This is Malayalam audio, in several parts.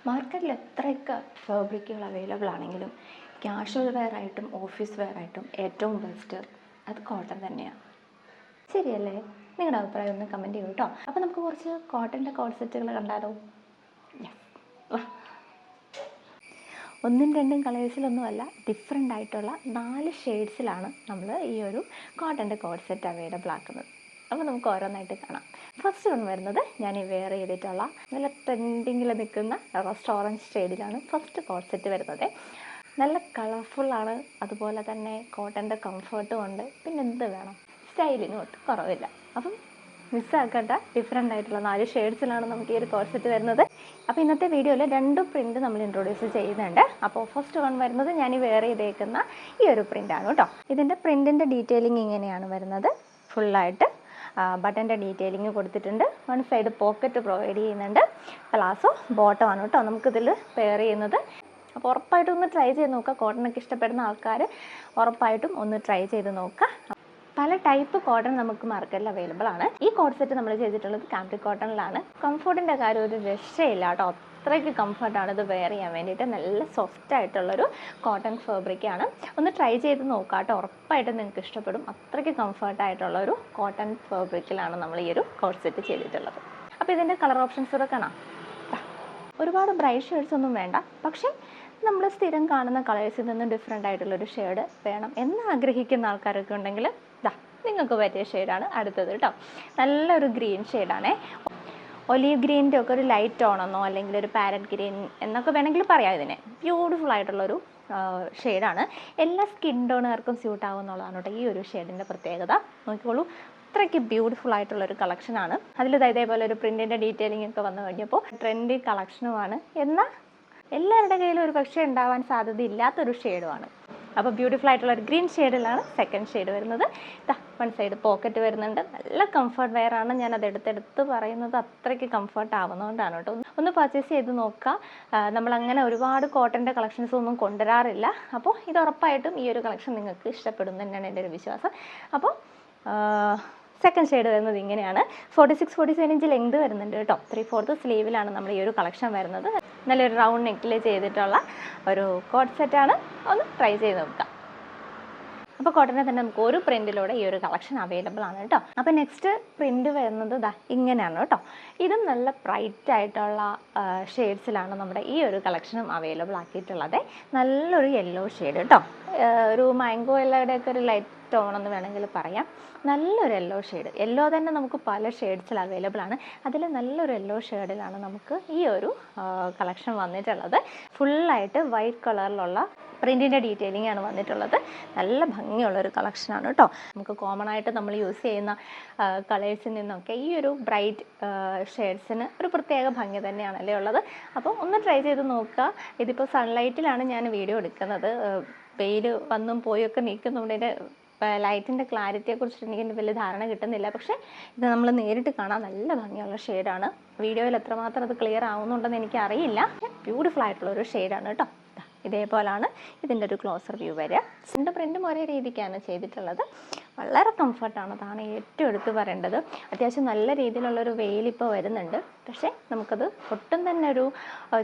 മാർക്കറ്റിൽ എത്രയൊക്കെ ഫാബ്രിക്കുകൾ അവൈലബിൾ ആണെങ്കിലും കാഷ്വൽ വെയർ ആയിട്ടും ഓഫീസ് വെയർ ആയിട്ടും ഏറ്റവും ബെസ്റ്റ് അത് കോട്ടൺ തന്നെയാണ്. ശരിയല്ലേ? നിങ്ങളുടെ അഭിപ്രായം ഒന്ന് കമൻറ്റ് ചെയ്യൂ കേട്ടോ. അപ്പോൾ നമുക്ക് കുറച്ച് കോട്ടൻ്റെ കോഡ് സെറ്റുകൾ കണ്ടാലോ? ഒന്നും രണ്ടും കളേഴ്സിലൊന്നുമല്ല, ഡിഫറെൻ്റ് ആയിട്ടുള്ള 4 ഷെയ്ഡ്സിലാണ് നമ്മൾ ഈ ഒരു കോട്ടൻ്റെ കോഡ് സെറ്റ് അവൈലബിൾ ആക്കുന്നത്. അപ്പോൾ നമുക്ക് ഓരോന്നായിട്ട് കാണാം. ഫസ്റ്റ് വൺ വരുന്നത് ഞാൻ ഈ വെയർ ചെയ്തിട്ടുള്ള നല്ല ട്രെൻഡിങ്ങിൽ നിൽക്കുന്ന റോസ്റ്റ് ഓറഞ്ച് ഷെയ്ഡിലാണ് ഫസ്റ്റ് കോഡ് സെറ്റ് വരുന്നത്. നല്ല കളർഫുള്ളാണ്, അതുപോലെ തന്നെ കോട്ടൻ്റെ കംഫർട്ടും ഉണ്ട്, പിന്നെ എന്ത് വേണം, സ്റ്റൈലിനും ഒട്ടും കുറവില്ല. അപ്പം മിസ്സാക്കേണ്ട ഡിഫറെൻ്റ് ആയിട്ടുള്ള 4 ഷെയ്ഡ്സിലാണ് നമുക്ക് ഈ ഒരു കോഡ് സെറ്റ് വരുന്നത്. അപ്പോൾ ഇന്നത്തെ വീഡിയോയിൽ 2 പ്രിൻറ്റ് നമ്മൾ ഇൻട്രൊഡ്യൂസ് ചെയ്യുന്നുണ്ട്. അപ്പോൾ ഫസ്റ്റ് വൺ വരുന്നത് ഞാൻ ഈ വെയർ ചെയ്തേക്കുന്ന ഈ ഒരു പ്രിൻ്റാണ് കേട്ടോ. ഇതിൻ്റെ പ്രിൻറ്റിൻ്റെ ഡീറ്റെയിലിംഗ് ഇങ്ങനെയാണ് വരുന്നത്. ഫുള്ളായിട്ട് ബട്ടൻ്റെ ഡീറ്റെയിലിംഗ് കൊടുത്തിട്ടുണ്ട്. വൺ സൈഡ് പോക്കറ്റ് പ്രൊവൈഡ് ചെയ്യുന്നുണ്ട്. പ്ലാസോ ബോട്ടമാണ് കേട്ടോ നമുക്കിതിൽ പെയർ ചെയ്യുന്നത്. അപ്പോൾ ഉറപ്പായിട്ടും ഒന്ന് ട്രൈ ചെയ്ത് നോക്കുക. കോട്ടണൊക്കെ ഇഷ്ടപ്പെടുന്ന ആൾക്കാർ ഉറപ്പായിട്ടും ഒന്ന് ട്രൈ ചെയ്ത് നോക്കുക. പല ടൈപ്പ് കോട്ടൺ നമുക്ക് മാർക്കറ്റിൽ അവൈലബിൾ ആണ്. ഈ കോഡ് സെറ്റ് നമ്മൾ ചെയ്തിട്ടുള്ളത് കാംബ്രിക് കോട്ടണിലാണ്. കംഫർട്ടിൻ്റെ കാര്യം ഒരു രക്ഷയില്ല കേട്ടോ. അത്രയ്ക്ക് കംഫർട്ടാണ് ഇത് വെയർ ചെയ്യാൻ വേണ്ടിയിട്ട്. നല്ല സോഫ്റ്റ് ആയിട്ടുള്ളൊരു കോട്ടൺ ഫാബ്രിക്കാണ്. ഒന്ന് ട്രൈ ചെയ്ത് നോക്കുക കേട്ടോ. ഉറപ്പായിട്ടും നിങ്ങൾക്ക് ഇഷ്ടപ്പെടും. അത്രയ്ക്ക് കംഫർട്ടായിട്ടുള്ളൊരു കോട്ടൺ ഫാബ്രിക്കിലാണ് നമ്മൾ ഈ ഒരു കോഡ് സെറ്റ് ചെയ്തിട്ടുള്ളത്. അപ്പോൾ ഇതിൻ്റെ കളർ ഓപ്ഷൻസ് കൂടെ കാണാം. ഒരുപാട് ബ്രൈറ്റ് ഷെയ്ഡ്സ് ഒന്നും വേണ്ട, പക്ഷേ നമ്മൾ സ്ഥിരം കാണുന്ന കളേഴ്സിൽ നിന്നും ഡിഫറെൻ്റ് ആയിട്ടുള്ളൊരു ഷെയ്ഡ് വേണം എന്ന് ആഗ്രഹിക്കുന്ന ആൾക്കാരൊക്കെ ഉണ്ടെങ്കിൽ നിങ്ങൾക്ക് പറ്റിയ ഷെയ്ഡാണ് അടുത്തത് കേട്ടോ. നല്ലൊരു ഗ്രീൻ ഷെയ്ഡാണേ. ഒലീവ് ഗ്രീനിൻ്റെ ഒക്കെ ഒരു ലൈറ്റ് ടോണെന്നോ അല്ലെങ്കിൽ ഒരു പാരറ്റ് ഗ്രീൻ എന്നൊക്കെ വേണമെങ്കിൽ പറയാം. ഇതിനെ ബ്യൂട്ടിഫുൾ ആയിട്ടുള്ളൊരു ഷെയ്ഡാണ്. എല്ലാ സ്കിൻ ടോണുകാർക്കും സ്യൂട്ട് ആവുമെന്നുള്ളതാണ് കേട്ടോ ഈ ഒരു ഷെയ്ഡിൻ്റെ പ്രത്യേകത. നോക്കിക്കോളൂ, അത്രയ്ക്ക് ബ്യൂട്ടിഫുൾ ആയിട്ടുള്ളൊരു കളക്ഷനാണ്. അതിൽ ഇതേപോലെ ഒരു പ്രിൻറ്റിൻ്റെ ഡീറ്റെയിലിംഗ് ഒക്കെ വന്നു കഴിഞ്ഞപ്പോൾ ട്രെൻഡി കളക്ഷനുമാണ്. എന്നാൽ എല്ലാവരുടെ കയ്യിലും ഒരു പക്ഷേ ഉണ്ടാവാൻ സാധ്യതയില്ലാത്തൊരു ഷെയ്ഡുമാണ്. അപ്പോൾ ബ്യൂട്ടിഫുൾ ആയിട്ടുള്ള ഒരു ഗ്രീൻ ഷെയ്ഡിലാണ് സെക്കൻഡ് ഷെയ്ഡ് വരുന്നത്. വൺ സൈഡ് പോക്കറ്റ് വരുന്നുണ്ട്. നല്ല കംഫർട്ട് വെയർ ആണ്. ഞാൻ അത് എടുത്തെടുത്ത് പറയുന്നത് അത്രയ്ക്ക് കംഫർട്ട് ആവുന്നതുകൊണ്ടാണ് കേട്ടോ. ഒന്ന് പർച്ചേസ് ചെയ്ത് നോക്കുക. നമ്മളങ്ങനെ ഒരുപാട് കോട്ടൻ്റെ കളക്ഷൻസ് ഒന്നും കൊണ്ടുവരാറില്ല. അപ്പോൾ ഇത് ഉറപ്പായിട്ടും ഈ ഒരു കളക്ഷൻ നിങ്ങൾക്ക് ഇഷ്ടപ്പെടും തന്നെയാണ് എൻ്റെ ഒരു വിശ്വാസം. അപ്പോൾ സെക്കൻഡ് ഷെയ്ഡ് വരുന്നത് ഇങ്ങനെയാണ്. 46-47 ഇഞ്ച് ലെങ്ത് വരുന്നുണ്ട് കേട്ടോ. 3/4 സ്ലീവിലാണ് നമ്മൾ ഈ ഒരു കളക്ഷൻ വരുന്നത്. നല്ലൊരു റൗണ്ട് നെക്കിൽ ചെയ്തിട്ടുള്ള ഒരു കോഡ് സെറ്റാണ്. ഒന്ന് ട്രൈ ചെയ്ത് നോക്കുക. അപ്പോൾ കോട്ടനെ തന്നെ നമുക്ക് ഒരു പ്രിൻറ്റിലൂടെ ഈ ഒരു കളക്ഷൻ അവൈലബിൾ ആണ് കേട്ടോ. അപ്പോൾ നെക്സ്റ്റ് പ്രിൻറ്റ് വരുന്നത് ഇങ്ങനെയാണ് കേട്ടോ. ഇതും നല്ല ബ്രൈറ്റ് ആയിട്ടുള്ള ഷെയ്ഡ്സിലാണ് നമ്മുടെ ഈ ഒരു കളക്ഷനും അവൈലബിൾ ആക്കിയിട്ടുള്ളത്. നല്ലൊരു യെല്ലോ ഷെയ്ഡ് കേട്ടോ. ഒരു മാംഗോ യെല്ലോയുടെയൊക്കെ ഒരു ലൈറ്റ് ടോൺ എന്ന് വേണമെങ്കിൽ പറയാം. നല്ലൊരു യെല്ലോ ഷെയ്ഡ്. യെല്ലോ തന്നെ നമുക്ക് പല ഷെയ്ഡ്സിൽ അവൈലബിൾ ആണ്. അതിൽ നല്ലൊരു യെല്ലോ ഷെയ്ഡിലാണ് നമുക്ക് ഈ ഒരു കളക്ഷൻ വന്നിട്ടുള്ളത്. ഫുള്ളായിട്ട് വൈറ്റ് കളറിലുള്ള പ്രിൻറ്റിൻ്റെ ഡീറ്റെയിലിംഗ് ആണ് വന്നിട്ടുള്ളത്. നല്ല ഭംഗിയുള്ളൊരു കളക്ഷനാണ് കേട്ടോ. നമുക്ക് കോമൺ ആയിട്ട് നമ്മൾ യൂസ് ചെയ്യുന്ന കളേഴ്സിൽ നിന്നൊക്കെ ഈ ഒരു ബ്രൈറ്റ് ഷെയ്ഡ്സിന് ഒരു പ്രത്യേക ഭംഗി തന്നെയാണല്ലേ ഉള്ളത്. അപ്പോൾ ഒന്ന് ട്രൈ ചെയ്ത് നോക്കുക. ഇതിപ്പോൾ സൺലൈറ്റിലാണ് ഞാൻ വീഡിയോ എടുക്കുന്നത്. വെയിൽ വന്നും പോയൊക്കെ നിൽക്കുന്നുണ്ട്. ഇതിൻ്റെ ലൈറ്റിൻ്റെ ക്ലാരിറ്റിയെക്കുറിച്ചിട്ട് എനിക്ക് വലിയ ധാരണ കിട്ടുന്നില്ല. പക്ഷേ ഇത് നമ്മൾ നേരിട്ട് കാണാൻ നല്ല ഭംഗിയുള്ള ഷെയ്ഡാണ്. വീഡിയോയിൽ എത്രമാത്രം അത് ക്ലിയർ ആവുന്നുണ്ടെന്ന് എനിക്കറിയില്ല. ബ്യൂട്ടിഫുൾ ആയിട്ടുള്ളൊരു ഷെയ്ഡാണ് കേട്ടോ. ഇതേപോലാണ് ഇതിൻ്റെ ഒരു ക്ലോസർ വ്യൂ വരിക. രണ്ട് പ്രിൻറ്റും ഒരേ രീതിക്കാണ് ചെയ്തിട്ടുള്ളത്. വളരെ കംഫർട്ടാണ്. അതാണ് ഏറ്റവും എടുത്ത് പറയേണ്ടത്. അത്യാവശ്യം നല്ല രീതിയിലുള്ളൊരു വെയിലിപ്പോൾ വരുന്നുണ്ട്. പക്ഷേ നമുക്കത് ഒട്ടും തന്നെ ഒരു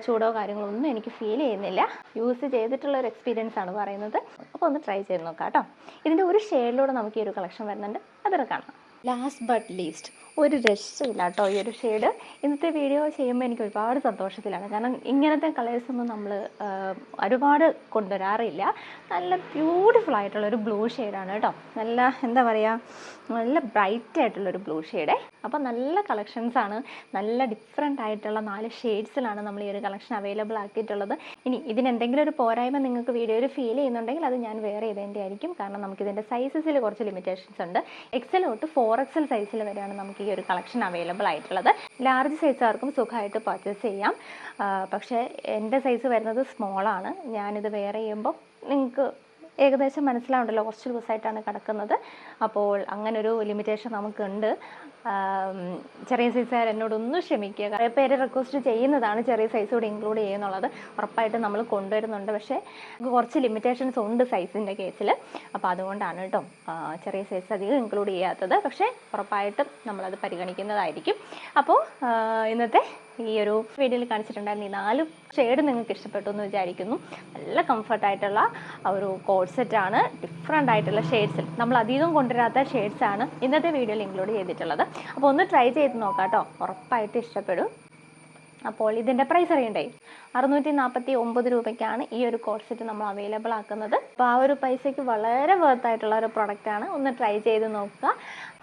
ചൂടോ കാര്യങ്ങളോ ഒന്നും എനിക്ക് ഫീൽ ചെയ്യുന്നില്ല. യൂസ് ചെയ്തിട്ടുള്ള ഒരു എക്സ്പീരിയൻസ് ആണ് പറയുന്നത്. അപ്പോൾ ഒന്ന് ട്രൈ ചെയ്ത് നോക്കാം കേട്ടോ. ഇതിൻ്റെ ഒരു ഷെയ്ഡിലൂടെ നമുക്ക് ഈ ഒരു കളക്ഷൻ വരുന്നുണ്ട്. അതൊക്കെ കാണാം. ലാസ്റ്റ് ബട്ട് ലീസ്റ്റ്, ഒരു രക്ഷയില്ല കേട്ടോ ഈ ഒരു ഷെയ്ഡ്. ഇന്നത്തെ വീഡിയോ ചെയ്യുമ്പോൾ എനിക്ക് ഒരുപാട് സന്തോഷത്തിലാണ്. കാരണം ഇങ്ങനത്തെ കളേഴ്സൊന്നും നമ്മൾ ഒരുപാട് കൊണ്ടുവരാറില്ല. നല്ല ബ്യൂട്ടിഫുൾ ആയിട്ടുള്ളൊരു ബ്ലൂ ഷെയ്ഡാണ് കേട്ടോ. നല്ല എന്താ പറയുക, നല്ല ബ്രൈറ്റ് ആയിട്ടുള്ളൊരു ബ്ലൂ ഷെയ്ഡേ. അപ്പോൾ നല്ല കളക്ഷൻസാണ്. നല്ല ഡിഫറെൻ്റ് ആയിട്ടുള്ള 4 ഷെയ്ഡ്സിലാണ് നമ്മൾ ഈ ഒരു കളക്ഷൻ അവൈലബിൾ ആക്കിയിട്ടുള്ളത്. ഇനി ഇതിനെന്തെങ്കിലും ഒരു പോരായ്മ നിങ്ങൾക്ക് വീഡിയോയിൽ ഫീൽ ചെയ്യുന്നുണ്ടെങ്കിൽ അത് ഞാൻ വെയർ ചെയ്തതിൻ്റെ ആയിരിക്കും. കാരണം നമുക്കിതിൻ്റെ സൈസസിൽ കുറച്ച് ലിമിറ്റേഷൻസ് ഉണ്ട്. XL തൊട്ട് 4XL സൈസിൽ വരെയാണ് നമുക്ക് ഈ ഒരു കളക്ഷൻ അവൈലബിൾ ആയിട്ടുള്ളത്. ലാർജ് സൈസുകാർക്കും സുഖമായിട്ട് പർച്ചേസ് ചെയ്യാം. പക്ഷേ എൻ്റെ സൈസ് വരുന്നത് സ്മോളാണ്. ഞാനിത് വെയർ ചെയ്യുമ്പോൾ നിങ്ങൾക്ക് ഏകദേശം മനസ്സിലാവുണ്ടല്ലോ, കുറച്ച് ദിവസമായിട്ടാണ് കിടക്കുന്നത്. അപ്പോൾ അങ്ങനൊരു ലിമിറ്റേഷൻ നമുക്കുണ്ട്. ചെറിയ സൈസുകാർ എന്നോടൊന്നും ക്ഷമിക്കുക. കുറേ പേര് റിക്വസ്റ്റ് ചെയ്യുന്നതാണ് ചെറിയ സൈസ് കൂടി ഇൻക്ലൂഡ് ചെയ്യുന്നുള്ളത്. ഉറപ്പായിട്ടും നമ്മൾ കൊണ്ടുവരുന്നുണ്ട്. പക്ഷേ കുറച്ച് ലിമിറ്റേഷൻസ് ഉണ്ട് സൈസിൻ്റെ കേസിൽ. അപ്പോൾ അതുകൊണ്ടാണ് കേട്ടോ ചെറിയ സൈസ് അധികം ഇൻക്ലൂഡ് ചെയ്യാത്തത്. പക്ഷേ ഉറപ്പായിട്ടും നമ്മളത് പരിഗണിക്കുന്നതായിരിക്കും. അപ്പോൾ ഇന്നത്തെ ഈ ഒരു വീഡിയോയിൽ കാണിച്ചിട്ടുണ്ടായിരുന്നു ഈ 4 ഷെയ്ഡ് നിങ്ങൾക്ക് ഇഷ്ടപ്പെട്ടു എന്ന് വിചാരിക്കുന്നു. നല്ല കംഫർട്ടായിട്ടുള്ള ഒരു കോഡ് സെറ്റാണ്. ഡിഫറെൻ്റ് ആയിട്ടുള്ള ഷെയ്ഡ്സിൽ നമ്മൾ അധികം കൊണ്ടുവരാത്ത ഷെയ്ഡ്സാണ് ഇന്നത്തെ വീഡിയോയിൽ ഇൻക്ലൂഡ് ചെയ്തിട്ടുള്ളത്. അപ്പോൾ ഒന്ന് ട്രൈ ചെയ്ത് നോക്കാം കേട്ടോ, ഉറപ്പായിട്ട് ഇഷ്ടപ്പെടും. അപ്പോൾ ഇതിൻ്റെ പ്രൈസ് അറിയണ്ടേ? 649 രൂപയ്ക്കാണ് ഈ ഒരു കോഡ് സെറ്റ് നമ്മൾ അവൈലബിൾ ആക്കുന്നത്. അപ്പോൾ ആ ഒരു പൈസയ്ക്ക് വളരെ വർത്തായിട്ടുള്ള ഒരു പ്രൊഡക്റ്റാണ്. ഒന്ന് ട്രൈ ചെയ്ത് നോക്കുക.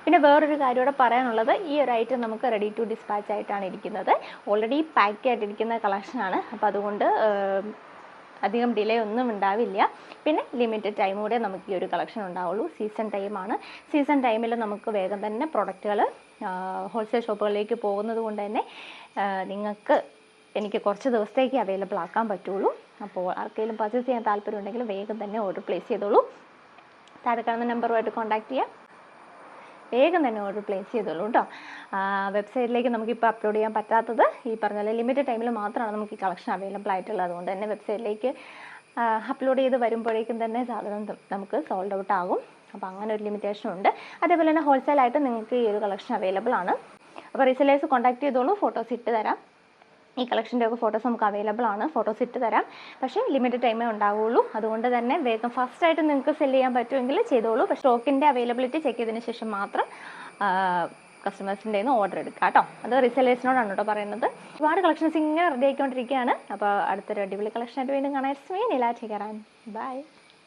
പിന്നെ വേറൊരു കാര്യം കൂടെ പറയാനുള്ളത്, ഈ ഒരു ഐറ്റം നമുക്ക് റെഡി ടു ഡിസ്പാച്ച് ആയിട്ടാണ് ഇരിക്കുന്നത്. ഓൾറെഡി പാക്ക് ആയിട്ടിരിക്കുന്ന കളക്ഷനാണ്. അപ്പോൾ അതുകൊണ്ട് അധികം ഡിലേ ഒന്നും ഉണ്ടാവില്ല. പിന്നെ ലിമിറ്റഡ് ടൈം കൂടെ നമുക്ക് ഈ ഒരു കളക്ഷൻ ഉണ്ടാവുള്ളൂ. സീസൺ ടൈമാണ്. സീസൺ ടൈമിൽ നമുക്ക് വേഗം തന്നെ പ്രൊഡക്റ്റുകൾ ഹോൾസെയിൽ ഷോപ്പുകളിലേക്ക് പോകുന്നത് കൊണ്ട് തന്നെ നിങ്ങൾക്ക് എനിക്ക് കുറച്ച് ദിവസത്തേക്ക് അവൈലബിൾ ആക്കാൻ പറ്റുള്ളൂ. അപ്പോൾ ആർക്കെങ്കിലും പർച്ചേസ് ചെയ്യാൻ താല്പര്യം ഉണ്ടെങ്കിൽ വേഗം തന്നെ ഓർഡർ പ്ലേസ് ചെയ്തോളൂ. താഴെ കാണുന്ന നമ്പറുമായിട്ട് കോൺടാക്ട് ചെയ്യാം. വേഗം തന്നെ ഓർഡർ പ്ലേസ് ചെയ്തോളൂ കേട്ടോ. വെബ്സൈറ്റിലേക്ക് നമുക്കിപ്പോൾ അപ്ലോഡ് ചെയ്യാൻ പറ്റാത്തത് ഈ പറഞ്ഞ ലിമിറ്റഡ് ടൈമിൽ മാത്രമാണ് നമുക്ക് ഈ കളക്ഷൻ അവൈലബിൾ ആയിട്ടുള്ളത്. അതുകൊണ്ട് തന്നെ വെബ്സൈറ്റിലേക്ക് അപ്ലോഡ് ചെയ്ത് വരുമ്പോഴേക്കും തന്നെ സാധനം നമുക്ക് സോൾഡ് ഔട്ട് ആകും. അപ്പോൾ അങ്ങനെ ഒരു ലിമിറ്റേഷൻ ഉണ്ട്. അതേപോലെ തന്നെ ഹോൾസെയിലായിട്ട് നിങ്ങൾക്ക് ഈ ഒരു കളക്ഷൻ അവൈലബിൾ ആണ്. അപ്പോൾ റീസെല്ലേഴ്സ് കോൺടാക്ട് ചെയ്തോളൂ. ഫോട്ടോസ് ഇട്ട് തരാം. ഈ കളക്ഷൻ്റെ ഒക്കെ ഫോട്ടോസ് നമുക്ക് അവൈലബിൾ ആണ്. ഫോട്ടോസ് ഇട്ട് തരാം. പക്ഷേ ലിമിറ്റഡ് ടൈമേ ഉണ്ടാവുള്ളൂ. അതുകൊണ്ട് തന്നെ വേഗം ഫസ്റ്റായിട്ട് നിങ്ങൾക്ക് സെല് ചെയ്യാൻ പറ്റുമെങ്കിൽ ചെയ്തോളൂ. പക്ഷേ സ്റ്റോക്കിൻ്റെ അവൈലബിലിറ്റി ചെക്ക് ചെയ്തതിന് ശേഷം മാത്രം കസ്റ്റമേഴ്സിൻ്റെ ഓർഡർ എടുക്കുക കേട്ടോ. അത് റീസെല്ലേഴ്സിനോടാണ് കേട്ടോ പറയുന്നത്. ഒരുപാട് കളക്ഷൻസ് ഇങ്ങനെ റെഡി ആയിക്കൊണ്ടിരിക്കുകയാണ്. അപ്പോൾ അടുത്തൊരു അടിപൊളി കളക്ഷനായിട്ട് വീണ്ടും കാണാൻ. നീല. ബൈ.